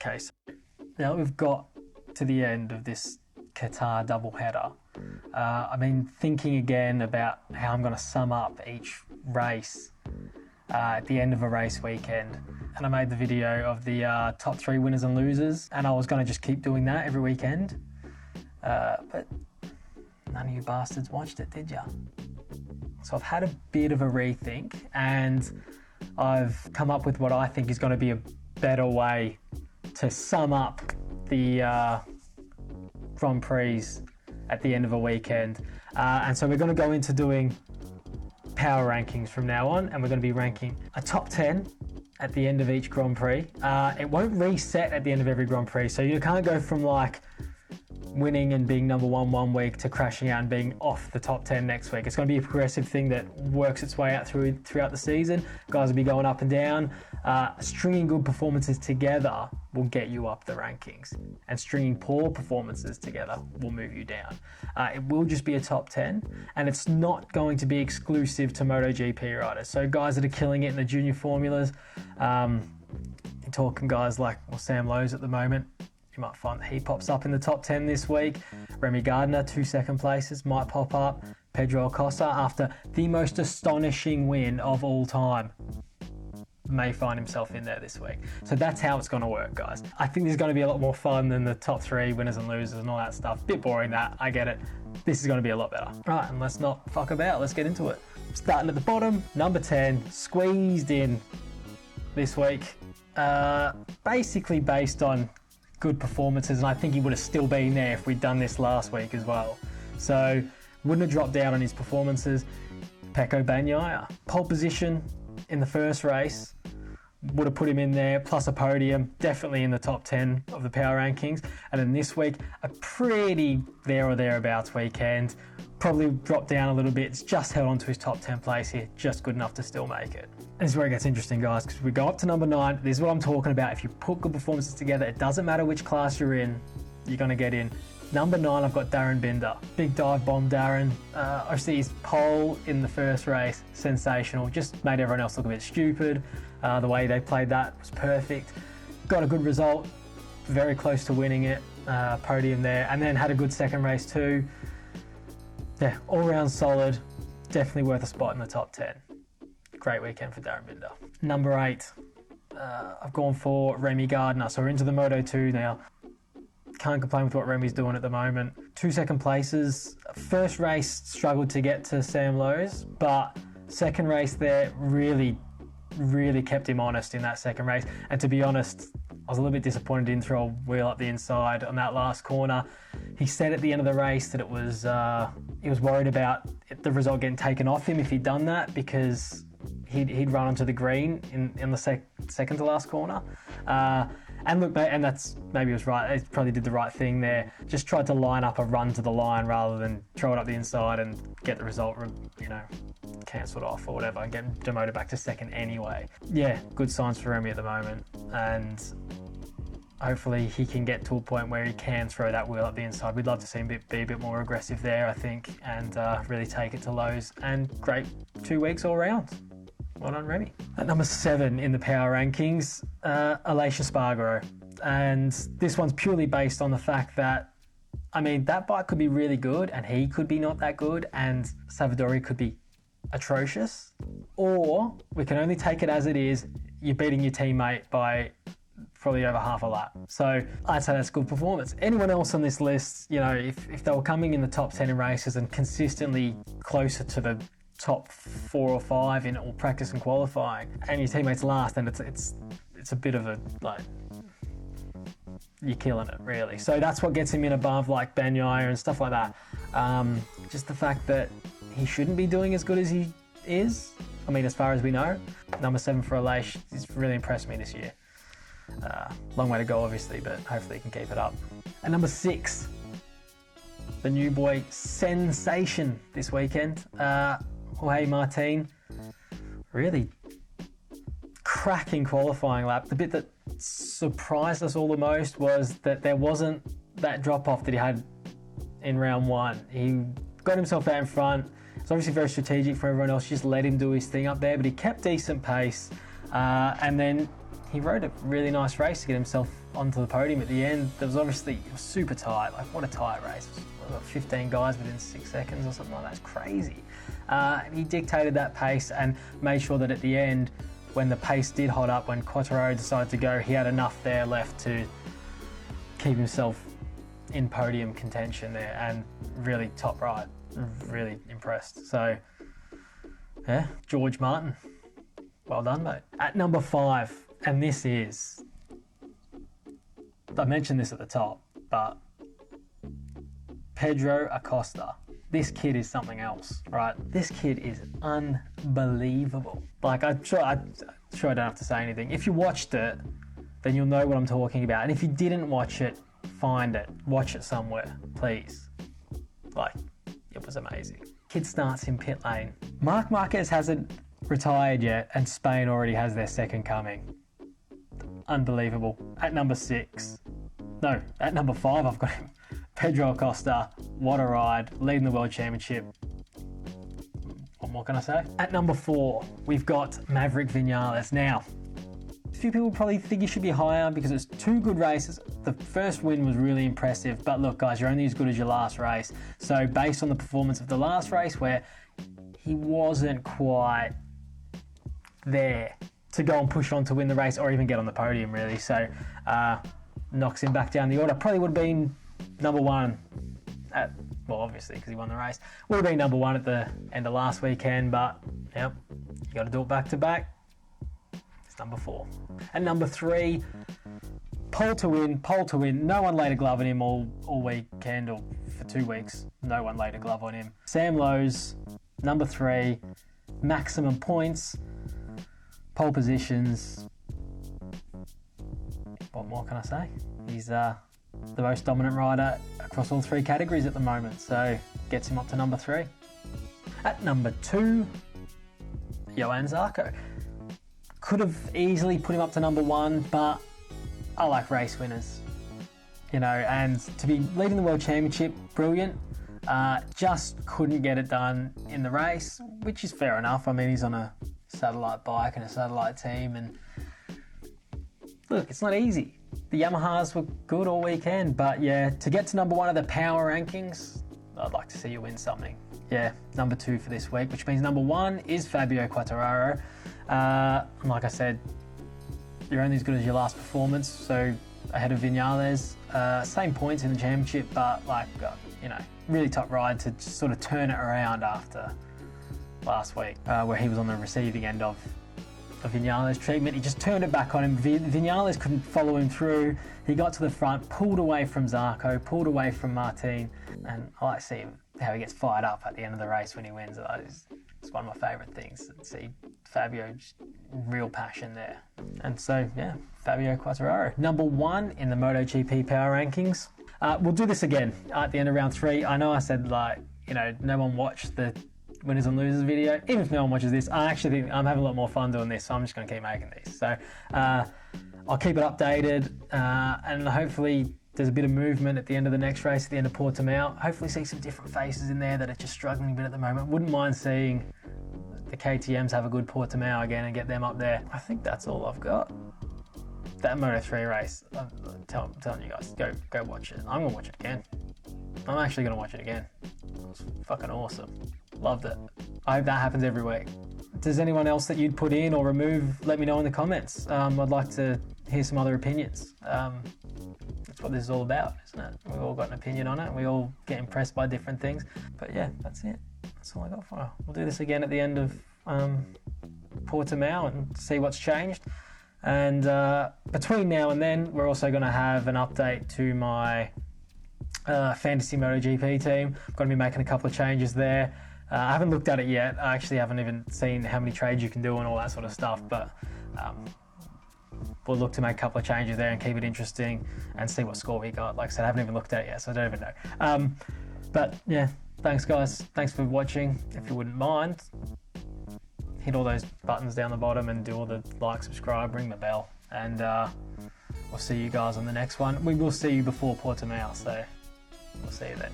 Okay, so now we've got to the end of this Qatar doubleheader. I've been thinking again about how I'm going to sum up each race at the end of a race weekend. And I made the video of the top 3 winners and losers, and I was going to just keep doing that every weekend. But none of you bastards watched it, did ya? So I've had a bit of a rethink, and I've come up with what I think is going to be a better way to sum up the Grand Prix at the end of a weekend. And so we're going to go into doing power rankings from now on, and we're going to be ranking a top 10 at the end of each Grand Prix. It won't reset at the end of every Grand Prix, so you can't go from like winning and being number 1 one week to crashing out and being off the top 10 next week. It's going to be a progressive thing that works its way out throughout the season. Guys will be going up and down. Stringing good performances together will get you up the rankings, and stringing poor performances together will move you down. It will just be a top 10, and it's not going to be exclusive to MotoGP riders. So guys that are killing it in the junior formulas, you're talking guys like Sam Lowes at the moment. You might find that he pops up in the top 10 this week. Remy Gardener, 2 second places, might pop up. Pedro Acosta, after the most astonishing win of all time, may find himself in there this week. So that's how it's going to work, guys. I think this is going to be a lot more fun than the top 3 winners and losers and all that stuff. Bit boring, that, I get it. This is going to be a lot better. Right, and let's not fuck about, let's get into it. Starting at the bottom, number 10, squeezed in this week. Basically based on good performances, and I think he would have still been there if we'd done this last week as well. So wouldn't have dropped down on his performances. Pecco Bagnaia, pole position in the first race, would have put him in there, plus a podium, definitely in the top 10 of the power rankings. And then this week, a pretty there or thereabouts weekend. Probably dropped down a little bit. It's just held on to his top 10 place here, just good enough to still make it. And this is where it gets interesting, guys, because we go up to number 9. This is what I'm talking about. If you put good performances together, it doesn't matter which class you're in, you're going to get in. Number 9, I've got Darren Binder. Big dive bomb, Darren. Obviously, his pole in the first race, sensational. Just made everyone else look a bit stupid. The way they played that was perfect. Got a good result, very close to winning it. Podium there, and then had a good second race too. Yeah, all round solid. Definitely worth a spot in the top 10. Great weekend for Darren Binder. Number 8, I've gone for Remy Gardener. So we're into the Moto2 now. Can't complain with what Remy's doing at the moment. 2 second places. First race struggled to get to Sam Lowes, but second race there really kept him honest in that second race. And to be honest, I was a little bit disappointed he didn't throw a wheel up the inside on that last corner. He said at the end of the race that it was he was worried about the result getting taken off him if he'd done that, because he'd run onto the green in the second to last corner. And look, and that's maybe he was right. He probably did the right thing there. Just tried to line up a run to the line rather than throw it up the inside and get the result, cancelled off or whatever, and get demoted back to second anyway. Yeah, good signs for Remy at the moment, and hopefully he can get to a point where he can throw that wheel up the inside. We'd love to see him be a bit more aggressive there, I think, and really take it to Lowes. And great 2 weeks all round. Well done, Remy. At number 7 in the power rankings, Aleix Espargaro. And this one's purely based on the fact that, that bike could be really good and he could be not that good, and Savadori could be atrocious. Or we can only take it as it is, you're beating your teammate by probably over half a lap. So I'd say that's good performance. Anyone else on this list, if they were coming in the top 10 in races and consistently closer to the top 4 or 5 in all practice and qualifying, and your teammates last, then it's a bit of a, you're killing it, really. So that's what gets him in above like Bagnaia and stuff like that. Just the fact that he shouldn't be doing as good as he is, as far as we know. Number 7 for Aleix, he's really impressed me this year. Long way to go, obviously, but hopefully he can keep it up. At number 6, the new boy sensation this weekend, Jorge Martin. Really cracking qualifying lap. The bit that surprised us all the most was that there wasn't that drop off that he had in round 1. He got himself out in front. It's obviously very strategic for everyone else. Just let him do his thing up there, but he kept decent pace. And then he rode a really nice race to get himself onto the podium at the end. It was super tight. Like, what a tight race. It was 15 guys within 6 seconds or something like that. It's crazy. He dictated that pace and made sure that at the end, when the pace did hot up, when Cuatro decided to go, he had enough there left to keep himself in podium contention there, and really top right. Really impressed. So, yeah, George Martin. Well done, mate. At number 5, and this is, I mentioned this at the top, but Pedro Acosta. This kid is something else, right? This kid is unbelievable. Like, I'm sure I don't have to say anything. If you watched it, then you'll know what I'm talking about. And if you didn't watch it, find it. Watch it somewhere, please. Like, it was amazing. Kid starts in pit lane. Marc Marquez hasn't retired yet, and Spain already has their second coming. Unbelievable. At number 6. No, at number 5, I've got him. Pedro Acosta, what a ride, leading the World Championship. What more can I say? At number 4, we've got Maverick Vinales. Now, a few people probably think he should be higher because it's 2 good races. The first win was really impressive, but look, guys, you're only as good as your last race. So based on the performance of the last race, where he wasn't quite there to go and push on to win the race or even get on the podium, really. So knocks him back down the order. Probably would have been number 1 at, well, obviously, because he won the race. Would have been number 1 at the end of last weekend, but, yep, you got to do it back to back. It's number 4. And number 3, pole to win. No one laid a glove on him all weekend, or for 2 weeks. No one laid a glove on him. Sam Lowes, number 3, maximum points, pole positions. What more can I say? He's the most dominant rider across all 3 categories at the moment, so gets him up to number 3. At number 2, Johann Zarco. Could have easily put him up to number 1, but I like race winners, you know, and to be leading the World Championship, brilliant. Just couldn't get it done in the race, which is fair enough. I mean, he's on a satellite bike and a satellite team, and look, it's not easy. The Yamahas were good all weekend, but yeah, to get to number 1 of the power rankings, I'd like to see you win something. Yeah, number 2 for this week, which means number 1 is Fabio Cuatro. Like I said, you're only as good as your last performance, so ahead of Vinales. Same points in the championship, but you know, really top ride to just sort of turn it around after last week, where he was on the receiving end of Vinales' treatment. He just turned it back on him. Vinales couldn't follow him through. He got to the front, pulled away from Zarco, pulled away from Martin, and I like to see how he gets fired up at the end of the race when he wins. It's one of my favourite things. To see Fabio, just real passion there. And so, yeah, Fabio Cuatro, number 1 in the MotoGP power rankings. We'll do this again at the end of round 3. I know I said, no one watched the winners and losers video. Even if no one watches this, I actually think I'm having a lot more fun doing this, so I'm just going to keep making these. So I'll keep it updated, and hopefully there's a bit of movement at the end of the next race, at the end of Portimao. Hopefully see some different faces in there that are just struggling a bit at the moment. Wouldn't mind seeing the KTMs have a good Portimao again and get them up there. I think that's all I've got. That Moto3 race, I'm telling you guys, go watch it. I'm going to watch it again. I'm actually going to watch it again. It was fucking awesome. Loved it. I hope that happens every week. Does anyone else that you'd put in or remove, let me know in the comments. I'd like to hear some other opinions. That's what this is all about, isn't it? We've all got an opinion on it. We all get impressed by different things. But yeah, that's it. That's all I got for you. We'll do this again at the end of Portimao and see what's changed. And between now and then, we're also going to have an update to my Fantasy MotoGP team. I'm going to be making a couple of changes there. I haven't looked at it yet. I actually haven't even seen how many trades you can do and all that sort of stuff, but we'll look to make a couple of changes there and keep it interesting and see what score we got. Like I said, I haven't even looked at it yet, so I don't even know. But yeah, thanks guys. Thanks for watching. If you wouldn't mind, hit all those buttons down the bottom and do all the like, subscribe, ring the bell, and we'll see you guys on the next one. We will see you before Portimao, so we'll see you then.